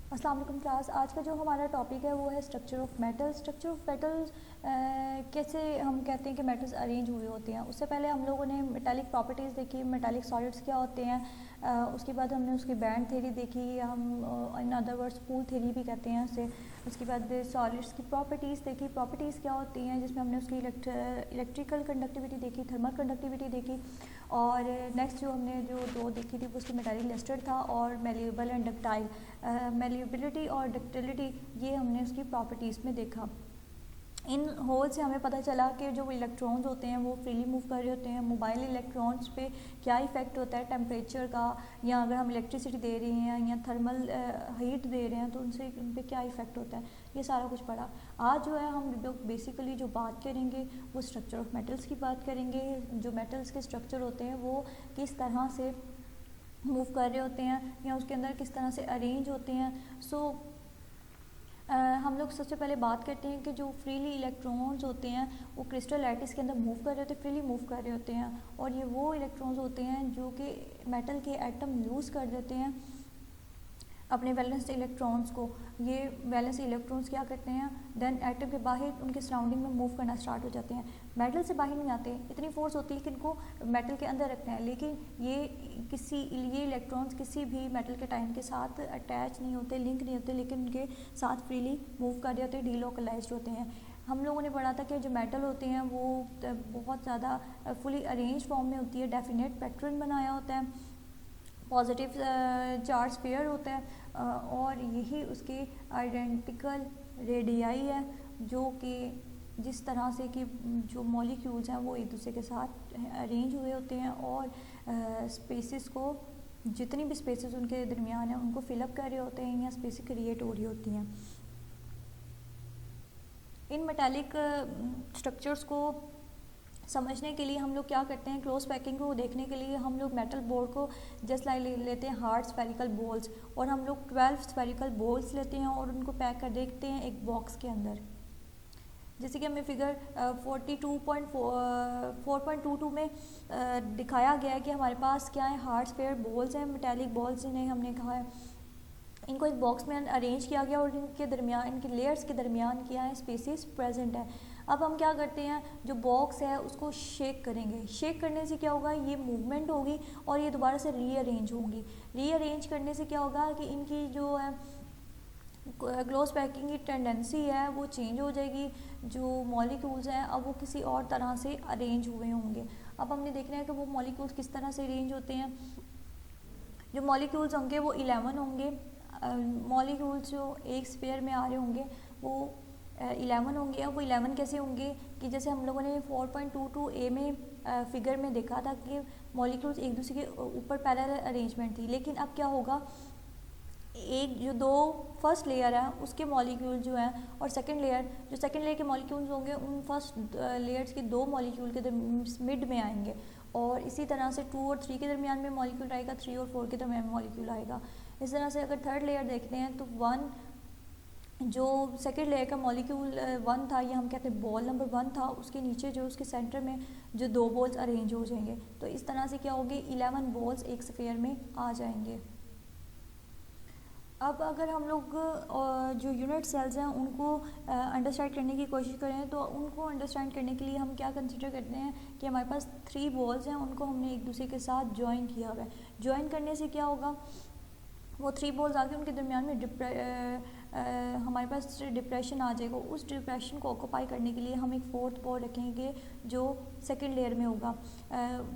अस्सलाम वालेकुम क्लास। आज का जो हमारा टॉपिक है वो है structure of metal. Structure of metal कैसे हम कहते हैं कि मेटल्स अरेंज हुए होते हैं। उससे पहले हम लोगों ने मेटालिक प्रॉपर्टीज़ देखी, मेटालिक सॉलिड्स क्या होते हैं। उसके बाद हमने उसकी बैंड थ्योरी देखी, हम इन अदर वर्ड्स पूल थ्योरी भी कहते हैं उसे। उसके बाद सॉलिड्स की प्रॉपर्टीज़ देखी, प्रॉपर्टीज़ क्या होती हैं, जिसमें हमने उसकी इलेक्ट्रिकल कंडक्टिविटी देखी, थर्मल कंडक्टिविटी देखी। और नेक्स्ट जो हमने जो देखी थी वो उसकी मेटालिक लस्टर था और मेल्यूएबल एंड डक्टाइल। मेल्यूबिलिटी और डक्टिलिटी ये हमने उसकी प्रॉपर्टीज़ में देखा। इन होल से हमें पता चला कि जो इलेक्ट्रॉन्स होते हैं वो फ्रीली मूव कर रहे होते हैं। मोबाइल इलेक्ट्रॉन्स पे क्या इफ़ेक्ट होता है टेम्परेचर का, या अगर हम इलेक्ट्रिसिटी दे रहे हैं या थर्मल हीट दे रहे हैं तो उनसे उन पर क्या इफ़ेक्ट होता है, ये सारा कुछ पढ़ा। आज जो है हम बेसिकली जो बात करेंगे वो स्ट्रक्चर ऑफ मेटल्स की बात करेंगे। जो मेटल्स के स्ट्रक्चर होते हैं वो किस तरह से मूव कर रहे होते हैं या उसके अंदर किस तरह से अरेंज होते हैं। हम लोग सबसे पहले बात करते हैं कि जो फ्रीली इलेक्ट्रॉन्स होते हैं वो क्रिस्टल लैटिस के अंदर मूव कर रहे होते हैं, फ्रीली मूव कर रहे होते हैं। और ये वो इलेक्ट्रॉन्स होते हैं जो कि मेटल के एटम लूज़ कर देते हैं अपने वैलेंस इलेक्ट्रॉन्स को। ये वैलेंस इलेक्ट्रॉन्स क्या करते हैं, देन एटम के बाहर उनके सराउंडिंग में मूव करना स्टार्ट हो जाते हैं। मेटल से बाहर नहीं आते, इतनी फोर्स होती है कि इनको मेटल के अंदर रखना है, लेकिन ये इलेक्ट्रॉन्स किसी भी मेटल के टाइम के साथ अटैच नहीं होते, लिंक नहीं होते, लेकिन उनके साथ फ्रीली मूव कर रहे होते हैं, डीलोकलाइज्ड होते हैं। हम लोगों ने पढ़ा था कि जो मेटल होते हैं वो बहुत ज़्यादा फुली अरेंज फॉर्म में होती है, डेफिनेट पैटर्न बनाया होता है, पॉजिटिव चार्ज पेयर होता है और यही उसके आइडेंटिकल रेडियाई है, जो कि जिस तरह से कि जो मॉलिक्यूल्स हैं वो एक दूसरे के साथ अरेंज हुए होते हैं और स्पेसेस को, जितनी भी स्पेसेस उनके दरमियान हैं उनको फिलअप कर रहे होते हैं या स्पेसेस क्रिएट हो रही होती हैं। इन मेटालिक स्ट्रक्चर्स को समझने के लिए हम लोग क्या करते हैं, क्लोज पैकिंग को देखने के लिए हम लोग मेटल बोर्ड को जस्ट लाइक लेते हैं हार्ड स्फेरिकल बॉल्स, और हम लोग 12 स्फेरिकल बॉल्स लेते हैं और उनको पैक कर देखते हैं एक बॉक्स के अंदर। जैसे कि हमें फिगर 4.22 में दिखाया गया है कि हमारे पास क्या है, हार्ड स्फेयर बॉल्स हैं, मेटालिक बॉल्स जिन्हें हमने कहा है। इनको एक बॉक्स में अरेंज किया गया और इनके दरमियान, इनके लेयर्स के दरमियान क्या है, स्पेसेस प्रेजेंट है। अब हम क्या करते हैं, जो बॉक्स है उसको शेक करेंगे। शेक करने से क्या होगा, ये मूवमेंट होगी और ये दोबारा से रीअरेंज होंगी। रीअरेंज करने से क्या होगा कि इनकी जो है क्लोज पैकिंग की टेंडेंसी है वो चेंज हो जाएगी। जो मॉलिक्यूल्स हैं अब वो किसी और तरह से अरेंज हुए होंगे। अब हमने देखना है कि वो मॉलिक्यूल्स किस तरह से अरेंज होते हैं। जो मॉलिक्यूल्स होंगे वो 11 होंगे। मॉलिक्यूल्स जो एक स्फीयर में आ रहे होंगे वो 11 होंगे। अब वो 11 कैसे होंगे कि जैसे हम लोगों ने 4.22 में फिगर में देखा था कि मॉलिक्यूल्स एक दूसरे के ऊपर पैरेलल अरेंजमेंट थी, लेकिन अब क्या होगा, एक जो दो फर्स्ट लेयर है उसके मॉलिक्यूल जो हैं और सेकंड लेयर के मॉलिक्यूल्स होंगे, उन फर्स्ट लेयर्स के दो मॉलिक्यूल के मिड में आएंगे, और इसी तरह से 2 और 3 के दरमियान में मॉलिक्यूल आएगा, 3 और 4 के दरमियान में मॉलिक्यूल आएगा। इस तरह से अगर थर्ड लेयर देखते हैं तो 1 जो सेकेंड लेयर का मॉलिक्यूल 1 था, ये हम कहते हैं बॉल नंबर 1 था, उसके नीचे जो उसके सेंटर में जो दो बॉल्स अरेंज हो जाएंगे। तो इस तरह से क्या होगी, 11 बॉल्स एक स्फीयर में आ जाएंगे। अब अगर हम लोग जो यूनिट सेल्स हैं उनको अंडरस्टैंड करने की कोशिश करें तो उनको अंडरस्टैंड करने के लिए हम क्या कंसिडर करते हैं कि हमारे पास 3 बॉल्स हैं, उनको हमने एक दूसरे के साथ ज्वाइन किया हुआ है। ज्वाइन करने से क्या होगा, वो 3 बॉल्स आके उनके दरमियान में हमारे पास डिप्रेशन आ जाएगा। उस डिप्रेशन को ऑक्यूपाई करने के लिए हम एक 4th बॉल रखेंगे जो सेकेंड लेयर में होगा।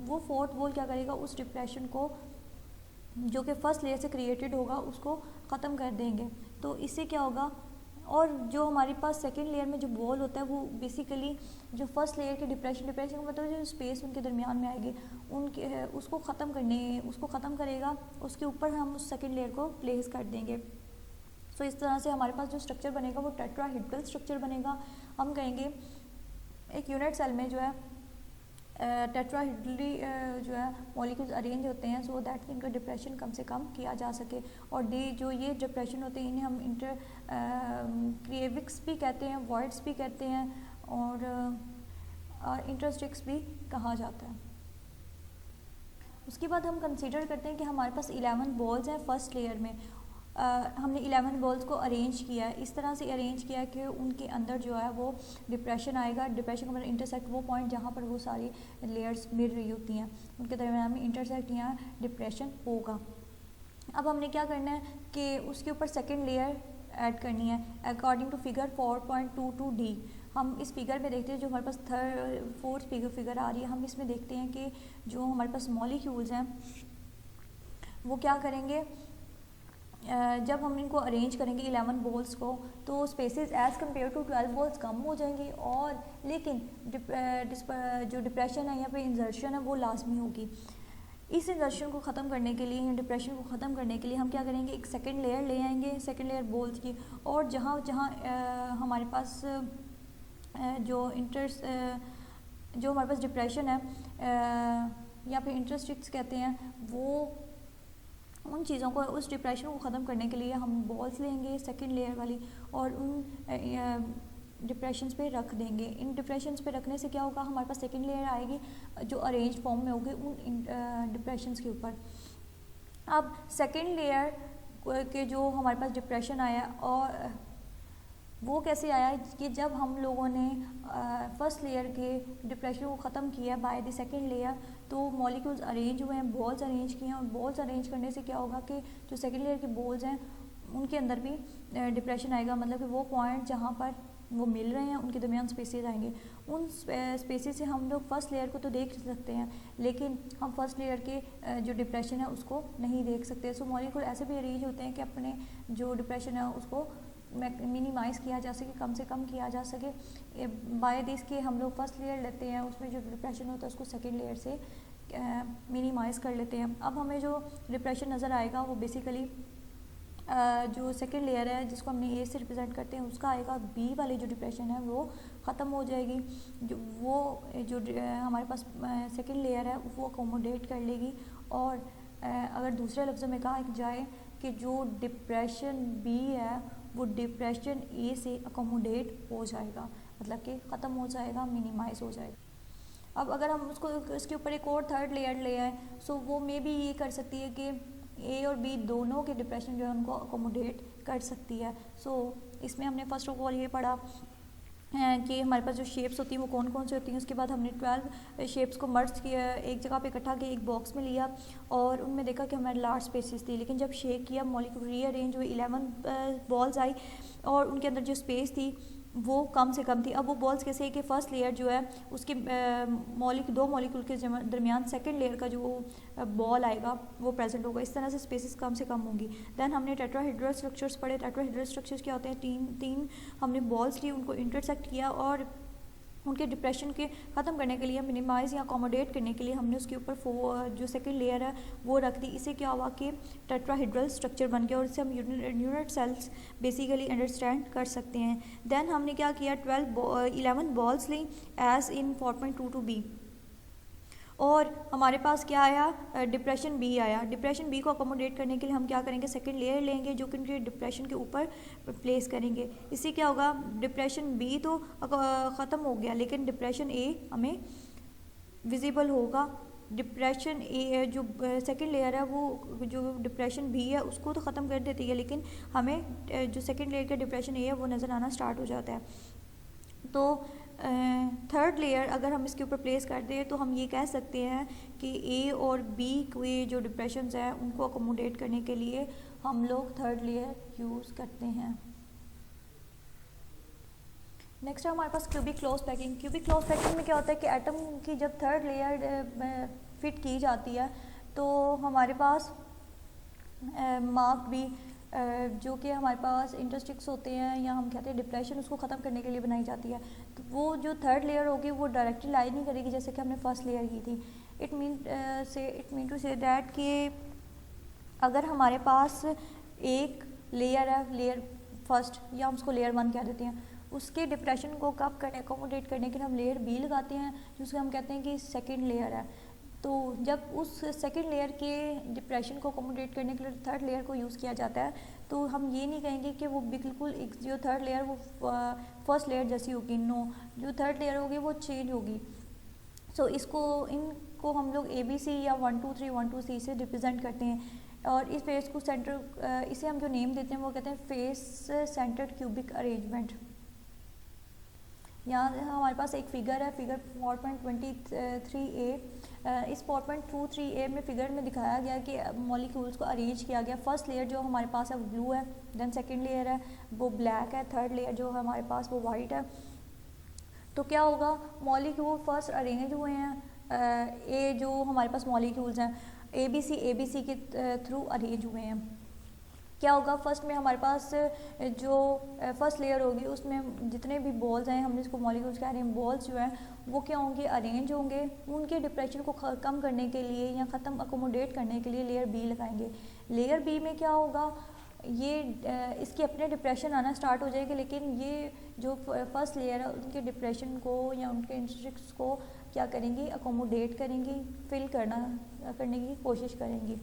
वो 4th बॉल क्या करेगा, उस डिप्रेशन को जो कि फर्स्ट लेयर से क्रिएटेड होगा उसको ख़त्म कर देंगे। तो इससे क्या होगा, और जो हमारे पास सेकेंड लेयर में जो बॉल होता है वो बेसिकली जो फर्स्ट लेयर के डिप्रेशन का मतलब जो स्पेस उनके दरमियान में आएगी उनके उसको ख़त्म करेगा, उसके ऊपर हम उस सेकेंड लेयर को प्लेस कर देंगे। सो इस तरह से हमारे पास जो स्ट्रक्चर बनेगा वो टेट्राहेड्रल स्ट्रक्चर बनेगा। हम कहेंगे एक यूनिट सेल में जो है टेट्राहेड्रली जो है मॉलिक्यूल्स अरेंज होते हैं सो दैट इनका डिप्रेशन कम से कम किया जा सके। और जो ये डिप्रेशन होते हैं इन्हें हम क्रिएविक्स भी कहते हैं, वॉइड्स भी कहते हैं और इंटरस्टिक्स भी कहा जाता है। उसके बाद हम कंसीडर करते हैं कि हमारे पास 11 बॉल्स हैं फर्स्ट लेयर में, हमने 11 बॉल्स को अरेंज किया है, इस तरह से अरेंज किया है कि उनके अंदर जो है वो डिप्रेशन आएगा। डिप्रेशन का मतलब इंटरसेक्ट, वो पॉइंट जहाँ पर वो सारी लेयर्स मिल रही होती हैं उनके दरमियान में इंटरसेक्ट या डिप्रेशन होगा। अब हमने क्या करना है कि उसके ऊपर सेकेंड लेयर ऐड करनी है अकॉर्डिंग टू फिगर 4.22D। हम इस फिगर में देखते हैं, जो हमारे पास फोर्थ फिगर आ रही है, हम इसमें देखते हैं कि जो हमारे पास मॉलिक्यूल्स हैं वो क्या करेंगे, जब हम इनको अरेंज करेंगे 11 बॉल्स को, तो spaces as compared to 12 balls कम हो जाएंगी, और लेकिन जो डिप्रेशन है या फिर इंजर्शन है वो लाजमी होगी। इस इंजर्शन को ख़त्म करने के लिए, डिप्रेशन को ख़त्म करने के लिए हम क्या करेंगे, एक सेकेंड लेयर ले आएंगे, सेकेंड लेयर बॉल्स की, और जहाँ जहाँ हमारे पास जो हमारे पास डिप्रेशन है या फिर इंटरस्टिक्स कहते हैं, वो उन चीज़ों को, उस डिप्रेशन को ख़त्म करने के लिए हम बॉल्स लेंगे सेकेंड लेयर वाली और उन डिप्रेशंस पे रख देंगे। इन डिप्रेशंस पे रखने से क्या होगा, हमारे पास सेकेंड लेयर आएगी जो अरेंज फॉर्म में होगी उन डिप्रेशंस के ऊपर। अब सेकेंड लेयर के जो हमारे पास डिप्रेशन आया, और वो कैसे आया कि जब हम लोगों ने फर्स्ट लेयर के डिप्रेशन को ख़त्म किया बाय द सेकेंड लेयर, तो मॉलिक्यूल्स अरेंज हुए हैं, बॉल्स अरेंज किए हैं, और बॉल्स अरेंज करने से क्या होगा कि जो सेकेंड लेयर के बॉल्स हैं उनके अंदर भी डिप्रेशन आएगा, मतलब कि वो पॉइंट जहाँ पर वो मिल रहे हैं उनके दरमियान स्पेसेस आएंगे। उन स्पेसेस से हम लोग फर्स्ट लेयर को तो देख सकते हैं, लेकिन हम फर्स्ट लेयर के जो डिप्रेशन है उसको नहीं देख सकते। सो मॉलिक्यूल ऐसे भी अरेंज होते हैं कि अपने जो डिप्रेशन है उसको मिनिमाइज़ किया जा सके, कम से कम किया जा सके। बाय दिस के हम लोग फर्स्ट लेयर लेते हैं, उसमें जो डिप्रेशन होता है उसको सेकेंड लेयर से मिनिमाइज़ कर लेते हैं। अब हमें जो डिप्रेशन नज़र आएगा वो बेसिकली जो सेकेंड लेयर है जिसको हमने ए से रिप्रेजेंट करते हैं उसका आएगा। बी वाली जो डिप्रेशन है वो ख़त्म हो जाएगी, जो हमारे पास सेकेंड लेयर है वो अकोमोडेट कर लेगी। और अगर दूसरे लफ्ज़ों में कहा जाए कि जो डिप्रेशन बी है वो डिप्रेशन ए से अकोमोडेट हो जाएगा, मतलब कि ख़त्म हो जाएगा, मिनिमाइज़ हो जाएगा। अब अगर हम उसको इसके ऊपर एक और थर्ड लेयर ले आए, सो वो मे भी ये कर सकती है कि ए और बी दोनों के डिप्रेशन जो है उनको अकोमोडेट कर सकती है। सो इसमें हमने फर्स्ट ऑफ ऑल ये पढ़ा कि हमारे पास जो शेप्स होती हैं वो कौन कौन सी होती हैं। उसके बाद हमने 12 शेप्स को मर्ज किया, एक जगह पे इकट्ठा किया, एक बॉक्स में लिया, और उनमें देखा कि हमारे लार्ज स्पेसेस थी। लेकिन जब शेक किया, मॉलिक्यूल रीअरेंज हुए, 11 बॉल्स आई, और उनके अंदर जो स्पेस थी वो कम से कम थी। अब वो बॉल्स कैसे है कि फर्स्ट लेयर जो है उसके दो मॉलिक्यूल के दरमियान सेकंड लेयर का जो बॉल आएगा वो प्रेजेंट होगा। इस तरह से स्पेसेस कम से कम होंगी। देन हमने टेट्राहेड्रल स्ट्रक्चर्स पढ़े। टेट्राहेड्रल स्ट्रक्चर्स क्या होते हैं, तीन हमने बॉल्स ली, उनको इंटरसेक्ट किया, और उनके डिप्रेशन के ख़त्म करने के लिए, मिनिमाइज़ या अकोमोडेट करने के लिए हमने उसके ऊपर जो सेकंड लेयर है वो रख दी। इससे क्या हुआ कि टेट्राहेड्रल स्ट्रक्चर बन गया, और इससे हम यूनिट सेल्स बेसिकली अंडरस्टैंड कर सकते हैं। देन हमने क्या किया, 11 balls Lee as in 4.22B, और हमारे पास क्या आया, डिप्रेशन बी आया। डिप्रेशन बी को अकोमोडेट करने के लिए हम क्या करेंगे, सेकंड लेयर लेंगे जो कि उनके डिप्रेशन के ऊपर प्लेस करेंगे। इससे क्या होगा, डिप्रेशन बी तो ख़त्म हो गया, लेकिन डिप्रेशन ए हमें विजिबल होगा। डिप्रेशन ए जो सेकंड लेयर है वो जो डिप्रेशन बी है उसको तो ख़त्म कर देती है, लेकिन हमें जो सेकंड लेयर का डिप्रेशन ए है वो नज़र आना स्टार्ट हो जाता है। तो थर्ड लेयर अगर हम इसके ऊपर प्लेस कर दें तो हम ये कह सकते हैं कि ए और बी के जो डिप्रेशंस हैं उनको अकोमोडेट करने के लिए हम लोग थर्ड लेयर यूज़ करते हैं। नेक्स्ट है हमारे पास cubic close packing. Cubic close packing में क्या होता है कि एटम की जब थर्ड लेयर फिट की जाती है तो हमारे पास मार्क भी जो कि हमारे पास इंटरस्टिक्स होते हैं या हम कहते हैं डिप्रेशन, उसको ख़त्म करने के लिए बनाई जाती है। तो वो जो थर्ड लेयर होगी वो डायरेक्टली लाई नहीं करेगी जैसे कि हमने फर्स्ट लेयर की थी। It mean to say that कि अगर हमारे पास एक लेयर है, लेयर फर्स्ट या हम उसको लेयर 1 कह देते हैं, उसके डिप्रेशन को कब करने अकोमोडेट करने के लिए हम लेयर बी लगाते हैं जिसको हम कहते हैं कि सेकेंड लेयर है। तो जब उस सेकेंड लेयर के डिप्रेशन को अकोमोडेट करने के लिए थर्ड लेयर को यूज़ किया जाता है तो हम ये नहीं कहेंगे कि वो बिल्कुल एक जो थर्ड लेयर वो फर्स्ट लेयर जैसी होगी। नो, जो थर्ड लेयर होगी वो चेंज होगी। सो इनको हम लोग ABC या 1 2 3 1 2 3 से रिप्रेजेंट करते हैं। और इस फेस को सेंटर, इसे हम जो नेम देते हैं वो कहते हैं फेस सेंटर्ड क्यूबिक अरेंजमेंट। यहाँ हमारे पास एक फिगर है, फिगर 4.23a। इस 4.23a में फिगर में दिखाया गया कि मॉलिक्यूल्स को अरेंज किया गया। फर्स्ट लेयर जो हमारे पास है वो ब्लू है, देन सेकंड लेयर है वो ब्लैक है, थर्ड लेयर जो हमारे पास वो वाइट है। तो क्या होगा, मॉलिक्यूल फर्स्ट अरेंज हुए हैं, ए जो हमारे पास मॉलिक्यूल्स हैं ए बी सी के थ्रू अरेंज हुए हैं। क्या होगा, फर्स्ट में हमारे पास जो फर्स्ट लेयर होगी उसमें जितने भी बॉल्स हैं, हम इसको मॉलिक्यूल्स कह रहे हैं, बॉल्स जो हैं वो क्या होंगे, अरेंज होंगे। उनके डिप्रेशन को कम करने के लिए या ख़त्म अकोमोडेट करने के लिए लेयर बी लगाएंगे। लेयर बी में क्या होगा, ये इसके अपने डिप्रेशन आना स्टार्ट हो जाएगी, लेकिन ये जो फर्स्ट लेयर है उनके डिप्रेशन को या उनके इंस्ट्रिक्स को क्या करेंगी, अकोमोडेट करेंगी, फिल करने की कोशिश करेंगी।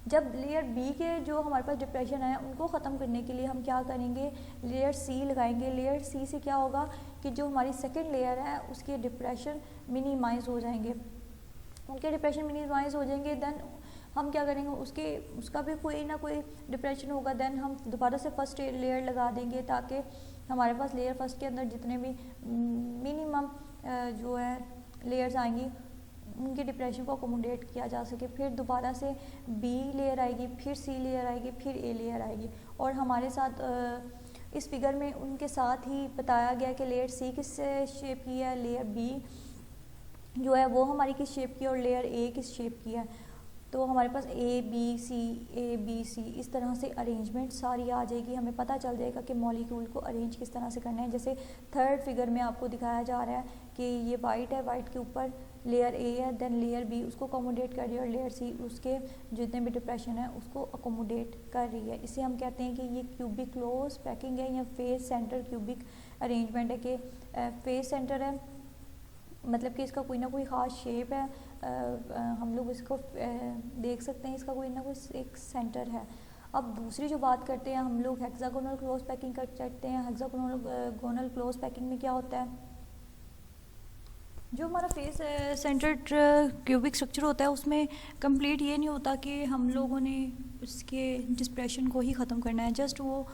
जब लेयर बी के जो हमारे पास डिप्रेशन है उनको ख़त्म करने के लिए हम क्या करेंगे, लेयर सी लगाएंगे। लेयर सी से क्या होगा कि जो हमारी सेकंड लेयर है उसके डिप्रेशन मिनिमाइज़ हो जाएंगे, उनके डिप्रेशन मिनिमाइज़ हो जाएंगे। देन हम क्या करेंगे, उसका भी कोई ना कोई डिप्रेशन होगा, देन हम दोबारा से फर्स्ट लेयर लगा देंगे ताकि हमारे पास लेयर फर्स्ट के अंदर जितने भी मिनिमम जो है लेयर्स आएंगी उनके डिप्रेशन को अकोमोडेट किया जा सके। फिर दोबारा से बी लेयर आएगी, फिर सी लेयर आएगी, फिर ए लेयर आएगी। और हमारे साथ इस फिगर में उनके साथ ही बताया गया कि लेयर सी किस शेप की है, लेयर बी जो है वो हमारी किस शेप की है और लेयर ए किस शेप की है। तो हमारे पास ए बी सी इस तरह से अरेंजमेंट सारी आ जाएगी, हमें पता चल जाएगा कि मॉलिक्यूल को अरेंज किस तरह से करना है। जैसे थर्ड फिगर में आपको दिखाया जा रहा है कि ये वाइट है, वाइट के ऊपर लेयर ए है, देन लेयर बी उसको अकोमोडेट कर रही है और लेयर सी उसके जितने भी डिप्रेशन है उसको अकोमोडेट कर रही है। इसे हम कहते हैं कि ये क्यूबिक क्लोज पैकिंग है या फेस सेंटर क्यूबिक अरेंजमेंट है। कि फेस सेंटर है मतलब कि इसका कोई ना कोई ख़ास शेप है, हम लोग इसको देख सकते हैं, इसका कोई ना कोई एक सेंटर है। अब दूसरी जो बात करते हैं हम लोग हेक्सागोनल क्लोज पैकिंग कर सकते हैं। हेक्सागोनल क्लोज पैकिंग में क्या होता है, जो हमारा फेस सेंटर्ड क्यूबिक स्ट्रक्चर होता है उसमें कंप्लीट ये नहीं होता कि हम लोगों ने उसके डिस्प्रेशन को ही ख़त्म करना है, जस्ट वो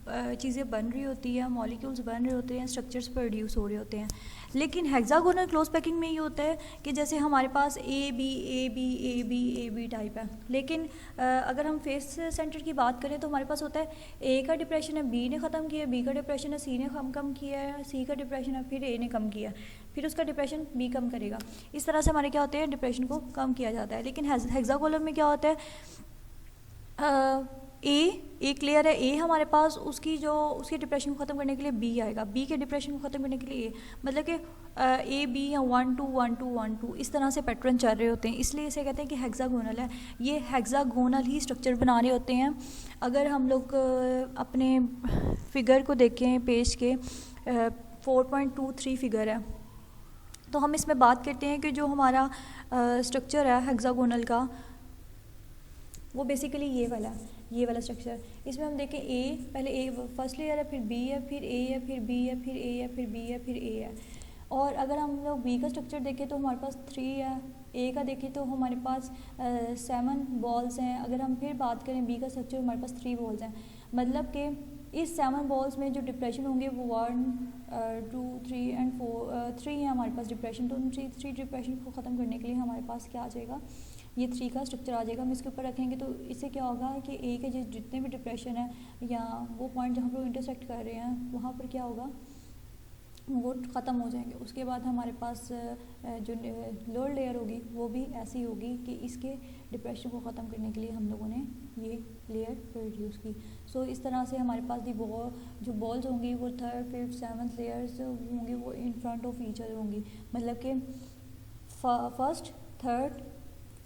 चीज़ें बन रही होती हैं, मॉलिक्यूल्स बन रहे होते हैं, स्ट्रक्चर्स प्रोड्यूस हो रहे होते हैं। लेकिन हेक्सागोनल क्लोज पैकिंग में ये होता है कि जैसे हमारे पास ए बी टाइप है, लेकिन अगर हम फेस सेंटर की बात करें तो हमारे पास होता है ए का डिप्रेशन है बी ने ख़त्म किया, बी का डिप्रेशन है सी ने कम किया है, सी का डिप्रेशन है फिर ए ने कम किया, फिर उसका डिप्रेशन बी कम करेगा। इस तरह से हमारे क्या होते हैं, डिप्रेशन को कम किया जाता है। लेकिन हेक्सागोनल में क्या होता है, एक लेयर है ए हमारे पास, उसकी डिप्रेशन को ख़त्म करने के लिए बी आएगा, बी के डिप्रेशन को ख़त्म करने के लिए ए, मतलब कि ए बी या 1 2 1 2 1 2 इस तरह से पैटर्न चल रहे होते हैं, इसलिए इसे कहते हैं कि हेक्सागोनल है। ये हेक्सागोनल ही स्ट्रक्चर बना रहे होते हैं। अगर हम लोग अपने फिगर को देखें, पेज के 4.23 फिगर है, तो हम इसमें बात करते हैं कि जो हमारा स्ट्रक्चर है हेक्सागोनल का वो बेसिकली ये वाला स्ट्रक्चर। इसमें हम देखें पहले ए फर्स्ट लेयर है, फिर बी है, फिर ए है, फिर बी है, फिर ए है, फिर बी है, फिर ए है। और अगर हम लोग बी का स्ट्रक्चर देखें तो हमारे पास 3 है, ए का देखें तो हमारे पास 7 बॉल्स हैं। अगर हम फिर बात करें बी का स्ट्रक्चर, हमारे पास 3 बॉल्स हैं, मतलब कि इस 7 बॉल्स में जो डिप्रेशन होंगे वो 1 2 3 एंड 4 3 है हमारे पास डिप्रेशन। तो उन 3 डिप्रेशन को ख़त्म करने के लिए हमारे पास क्या आ जाएगा, ये 3 का स्ट्रक्चर आ जाएगा। हम इसके ऊपर रखेंगे तो इससे क्या होगा कि ए के जितने भी डिप्रेशन है या वो पॉइंट जहाँ पर इंटरसेक्ट कर रहे हैं वहाँ पर क्या होगा, वो ख़त्म हो जाएंगे। उसके बाद हमारे पास जो लोअर लेयर होगी वो भी ऐसी होगी कि इसके डिप्रेशन को ख़त्म करने के लिए हम लोगों ने ये लेयर प्रोड्यूस की। सो इस तरह से हमारे पास जो बॉल्स होंगी वो 3rd 5th 7th लेयर्स होंगी, वो in front of each other होंगी, मतलब कि 1st 3rd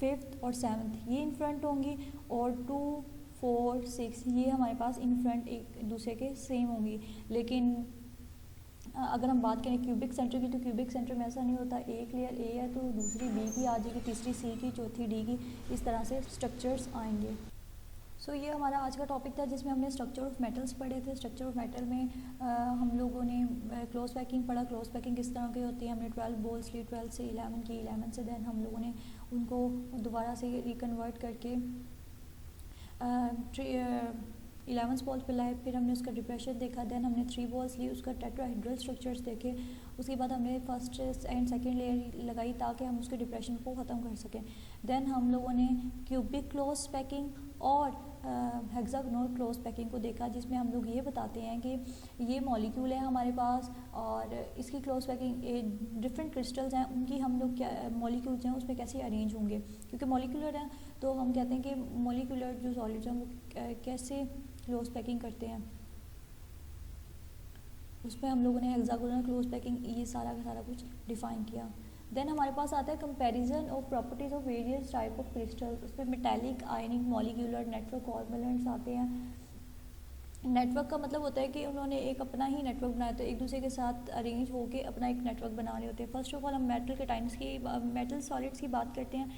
5th और 7th ये इन फ्रंट होंगी और 2 4 6 ये हमारे पास इन फ्रंट एक दूसरे के सेम होंगी। लेकिन अगर हम बात करें क्यूबिक सेंटर की, तो क्यूबिक सेंटर में ऐसा नहीं होता, एक लेयर ए है तो दूसरी बी की आ जाएगी, तीसरी सी की, चौथी डी की, इस तरह से स्ट्रक्चर्स आएंगे। सो ये हमारा आज का टॉपिक था जिसमें हमने स्ट्रक्चर ऑफ मेटल्स पढ़े थे। स्ट्रक्चर ऑफ मेटल में हम लोगों ने क्लोज पैकिंग पढ़ा, क्लोज पैकिंग किस तरह की होती है। हमने 12 बॉल्स ली, 12 से 11 की, 11 से देन हम लोगों ने उनको दोबारा से रिकन्वर्ट करके 11 बॉल्स पे लाए, फिर हमने उसका डिप्रेशन देखा, देन हमने 3 बॉल्स ली, उसका टेट्राहेड्रल स्ट्रक्चर्स देखे, उसके बाद हमने फर्स्ट एंड सेकंड लेयर लगाई ताकि हम उसके डिप्रेशन को ख़त्म कर सकें। देन हम लोगों ने क्यूबिक क्लोज पैकिंग और हेक्सागोनल क्लोज पैकिंग को देखा, जिसमें हम लोग ये बताते हैं कि ये मॉलिक्यूल है हमारे पास और इसकी क्लोज पैकिंग डिफरेंट क्रिस्टल्स हैं, उनकी हम लोग क्या मॉलिक्यूल्स हैं उसमें कैसे अरेंज होंगे, क्योंकि मॉलिक्यूलर हैं तो हम कहते हैं कि मॉलिक्यूलर जो सॉलिड्स हैं वो कैसे क्लोज पैकिंग करते हैं। उसमें हम लोगों ने हेक्सागोनल क्लोज पैकिंग ये सारा का सारा कुछ डिफ़ाइन किया। देन हमारे पास आता है comparison of properties of various type of crystals. उसमें मेटालिक, आयनिक, मॉलिक्यूलर, नेटवर्क कॉम्पोनेंट्स आते हैं। नेटवर्क का मतलब होता है कि उन्होंने एक अपना ही नेटवर्क बनाया, तो एक दूसरे के साथ अरेंज होकर अपना एक नेटवर्क बना रहे होते हैं। फर्स्ट ऑफ ऑल हम मेटल के टाइम्स की मेटल सॉलिड्स की बात करते हैं।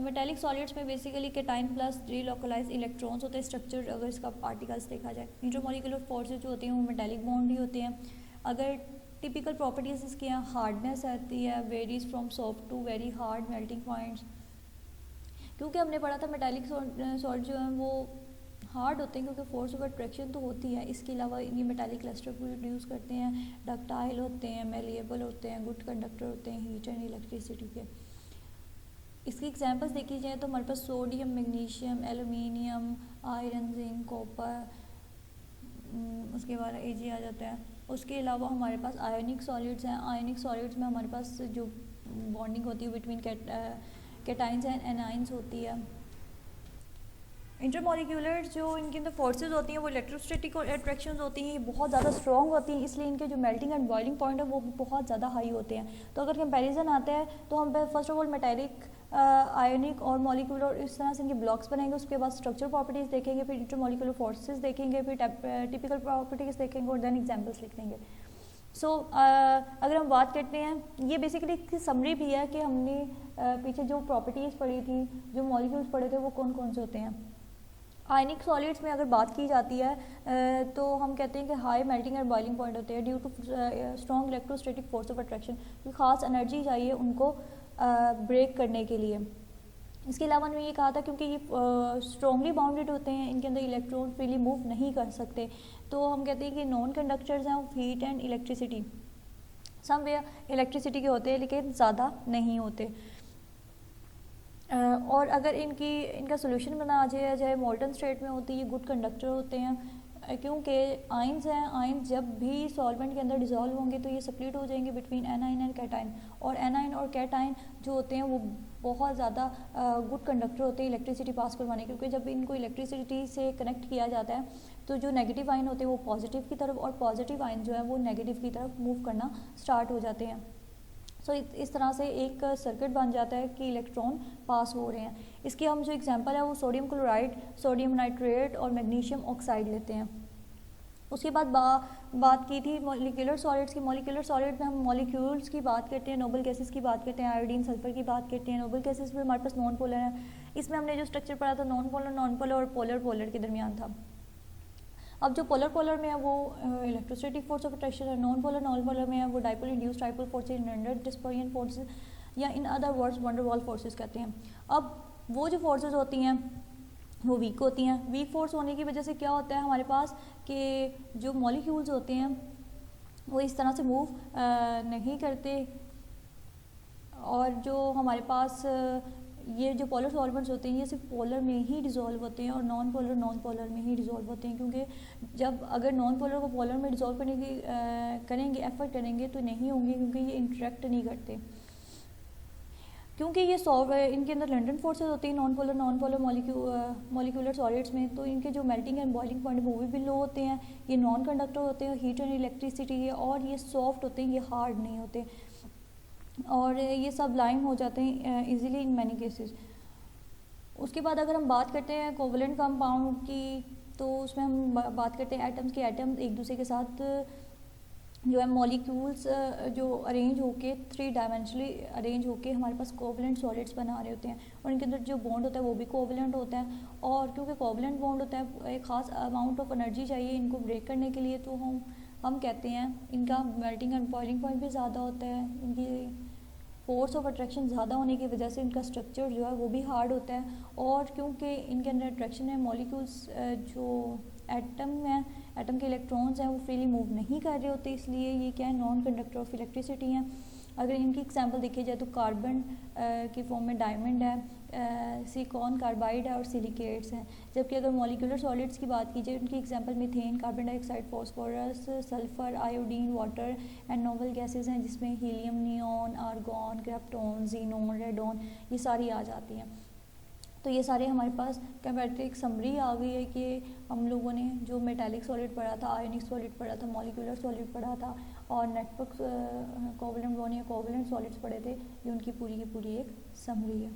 मेटालिक सॉलिड्स में बेसिकली केटाइन प्लस रीलोकलाइज इलेक्ट्रॉन्स होते हैं स्ट्रक्चर, अगर इसका पार्टिकल्स देखा जाए। इंटरमॉलिक्यूलर फोर्सेज जो होती हैं वो मेटालिक बॉन्ड ही होते हैं। अगर टिपिकल प्रॉपर्टीज़ इसकी यहाँ हार्डनेस आती है, varies from soft to very hard melting points, क्योंकि हमने पढ़ा था मेटालिक सॉलिड जो हैं वो हार्ड होते हैं क्योंकि फोर्स ऑफ अट्रैक्शन तो होती है। इसके अलावा ये मेटालिक क्लस्टर प्रोड्यूस करते हैं, डक्टाइल होते हैं, मेलिएबल होते हैं, गुड कंडक्टर होते हैं हीट एंड इलेक्ट्रिसिटी के। इसकी एग्जांपल्स देखी जाए तो हमारे पास sodium, magnesium, aluminium, iron, zinc, copper, उसके बाद एजी आ जाता है। उसके अलावा हमारे पास आयोनिक सॉलिड्स हैं। आयोनिक सॉलिड्स में हमारे पास जो बॉन्डिंग होती है बिटवीन कैटाइंस एंड एनाइंस होती है। इंटरमॉलिक्यूलर जो इनके अंदर फोर्सेज होती हैं वो इलेक्ट्रोस्टैटिक अट्रैक्शंस होती हैं, ये बहुत ज़्यादा स्ट्रॉन्ग होती हैं, इसलिए इनके जो मेल्टिंग एंड बॉइलिंग पॉइंट है वो बहुत ज़्यादा हाई होते हैं। तो अगर कंपैरिजन आता है तो हम first of all metallic, ionic और मॉलिक्यूलर इस तरह से इनके ब्लॉक्स बनाएंगे, उसके बाद स्ट्रक्चर प्रॉपर्टीज़ देखेंगे, फिर इंटरमॉलिक्यूलर फोर्सेज देखेंगे, फिर टिपिकल प्रॉपर्टीज़ देखेंगे और देन एग्जाम्पल्स लिख देंगे। सो अगर हम बात करते हैं, ये बेसिकली इसकी समरी भी है कि हमने पीछे जो प्रॉपर्टीज़ पढ़ी थी, जो मॉलिक्यूल्स पढ़े थे वो कौन कौन से होते हैं। आयनिक सॉलिड्स में अगर बात की जाती है तो हम कहते हैं कि high melting and boiling point होते हैं due to strong electrostatic force of attraction, कोई ख़ास एनर्जी चाहिए उनको ब्रेक करने के लिए। इसके अलावा मैंने ये कहा था क्योंकि ये स्ट्रॉन्गली बाउंडेड होते हैं, इनके अंदर इलेक्ट्रॉन फ्रीली मूव नहीं कर सकते, तो हम कहते हैं कि नॉन कंडक्टर्स हैं of heat and electricity. Somewhere electricity के होते हैं लेकिन ज़्यादा नहीं होते। और अगर इनका सोल्यूशन बना जाए मोल्टन स्टेट में होती है, ये गुड कंडक्टर होते हैं क्योंकि आयंस हैं। आयंस जब भी सॉल्वेंट के अंदर डिज़ोल्व होंगे तो ये स्प्लिट हो जाएंगे बिटवीन एनाइन एंड कैटाइन, और एनाइन और कैटाइन जो होते हैं वो बहुत ज़्यादा गुड कंडक्टर होते हैं इलेक्ट्रिसिटी पास करवाने, क्योंकि जब इनको इलेक्ट्रिसिटी से कनेक्ट किया जाता है तो जो नेगेटिव आयन होते हैं वो पॉजिटिव की तरफ और पॉजिटिव आयन जो है वो नेगेटिव की तरफ मूव करना स्टार्ट हो जाते हैं। सो इस तरह से एक सर्किट बन जाता है कि इलेक्ट्रॉन पास हो रहे हैं। इसकी हम जो एग्जांपल है वो सोडियम क्लोराइड, सोडियम नाइट्रेट और मैग्नीशियम ऑक्साइड लेते हैं। उसके बाद बात की थी मॉलिक्यूलर सॉलिड्स की। मॉलिक्यूलर सॉलिड में हम मॉलिक्यूल्स की बात करते हैं, नोबल गैसेस की बात करते हैं, आयोडीन, सल्फर की बात करते हैं। नोबल गैसेस में हमारे पास नॉन पोलर है। इसमें हमने जो स्ट्रक्चर पढ़ा था नॉन पोलर और पोलर के दरमियान था। अब जो पोलर में है वो इलेक्ट्रोस्टैटिक फोर्स ऑफ अट्रैक्शन है, नॉन पोलर में है वो dipole induced dipole forces, rendered dispersion forces, या in other words van der Waals forces कहते हैं। अब वो जो फोर्सेज होती हैं वो वीक होती हैं। वीक फोर्स होने की वजह से क्या होता है हमारे पास कि जो मॉलिक्यूल्स होते हैं वो इस तरह से मूव नहीं करते, और जो हमारे पास ये जो पोलर सॉल्वेंट्स होते हैं ये सिर्फ पोलर में ही डिज़ोल्व होते हैं और नॉन पोलर में ही डिज़ोल्व होते हैं, क्योंकि जब अगर नॉन पोलर को पोलर में डिज़ोल्व करने की करेंगे एफर्ट करेंगे तो नहीं होंगे, क्योंकि ये इंटरेक्ट नहीं करते। क्योंकि ये इनके अंदर लंडन फोर्सेज होती हैं नॉन पोलर मॉलिक्यूलर सॉलिड्स में, तो इनके जो मेल्टिंग एंड बॉइलिंग पॉइंट वो भी लो होते हैं। ये नॉन कंडक्टर होते हैं, हीट एंड इलेक्ट्रिसिटी है, और ये सॉफ्ट होते हैं, ये हार्ड नहीं होते, और ये सब लाइम हो जाते हैं इजीली इन मैनी केसेस। उसके बाद अगर हम बात करते हैं कोवलेंट कंपाउंड की, तो उसमें हम बात करते हैं एटम्स के। एटम्स एक दूसरे के साथ जो है मॉलिक्यूल्स जो अरेंज होके 3 डायमेंशनली अरेंज होके हमारे पास कोवलेंट सॉलिड्स बना रहे होते हैं, और इनके अंदर जो बॉन्ड होता है वो भी कोवलेंट होता है। और क्योंकि कोवलेंट बॉन्ड होता है एक ख़ास अमाउंट ऑफ एनर्जी चाहिए इनको ब्रेक करने के लिए, तो हम कहते हैं इनका मेल्टिंग एंड बॉइलिंग पॉइंट भी ज़्यादा होता है, इनकी फोर्स ऑफ अट्रैक्शन ज़्यादा होने की वजह से इनका स्ट्रक्चर जो है वो भी हार्ड होता है, और क्योंकि इनके अंदर अट्रैक्शन है, मॉलिक्यूल्स जो एटम है, एटम के इलेक्ट्रॉन्स हैं वो फ्रीली मूव नहीं कर रहे होते, इसलिए ये क्या है, नॉन कंडक्टर ऑफ इलेक्ट्रिसिटी हैं। अगर इनकी एग्जांपल देखी जाए तो कार्बन की फॉर्म में डायमंड है, सिलिकॉन कार्बाइड है और सिलिकेट्स हैं। जबकि अगर मॉलिक्यूलर सॉलिड्स की बात की जाए, उनकी example methane, carbon dioxide, phosphorus, sulphur, iodine, water and noble gases हैं, जिसमें helium, neon, argon, krypton, xenon, radon, ये सारी आ जाती हैं। तो ये सारे हमारे पास कंपैरेटिव एक समरी आ गई है कि हम लोगों ने जो मेटालिक सॉलिड पढ़ा था, आयनिक सॉलिड पढ़ा था, मॉलिक्यूलर सॉलिड पढ़ा था और नेटवर्क कोवलेंट बॉन्ड या कोवलेंट सॉलिड्स पढ़े थे, ये उनकी पूरी की पूरी एक समरी है।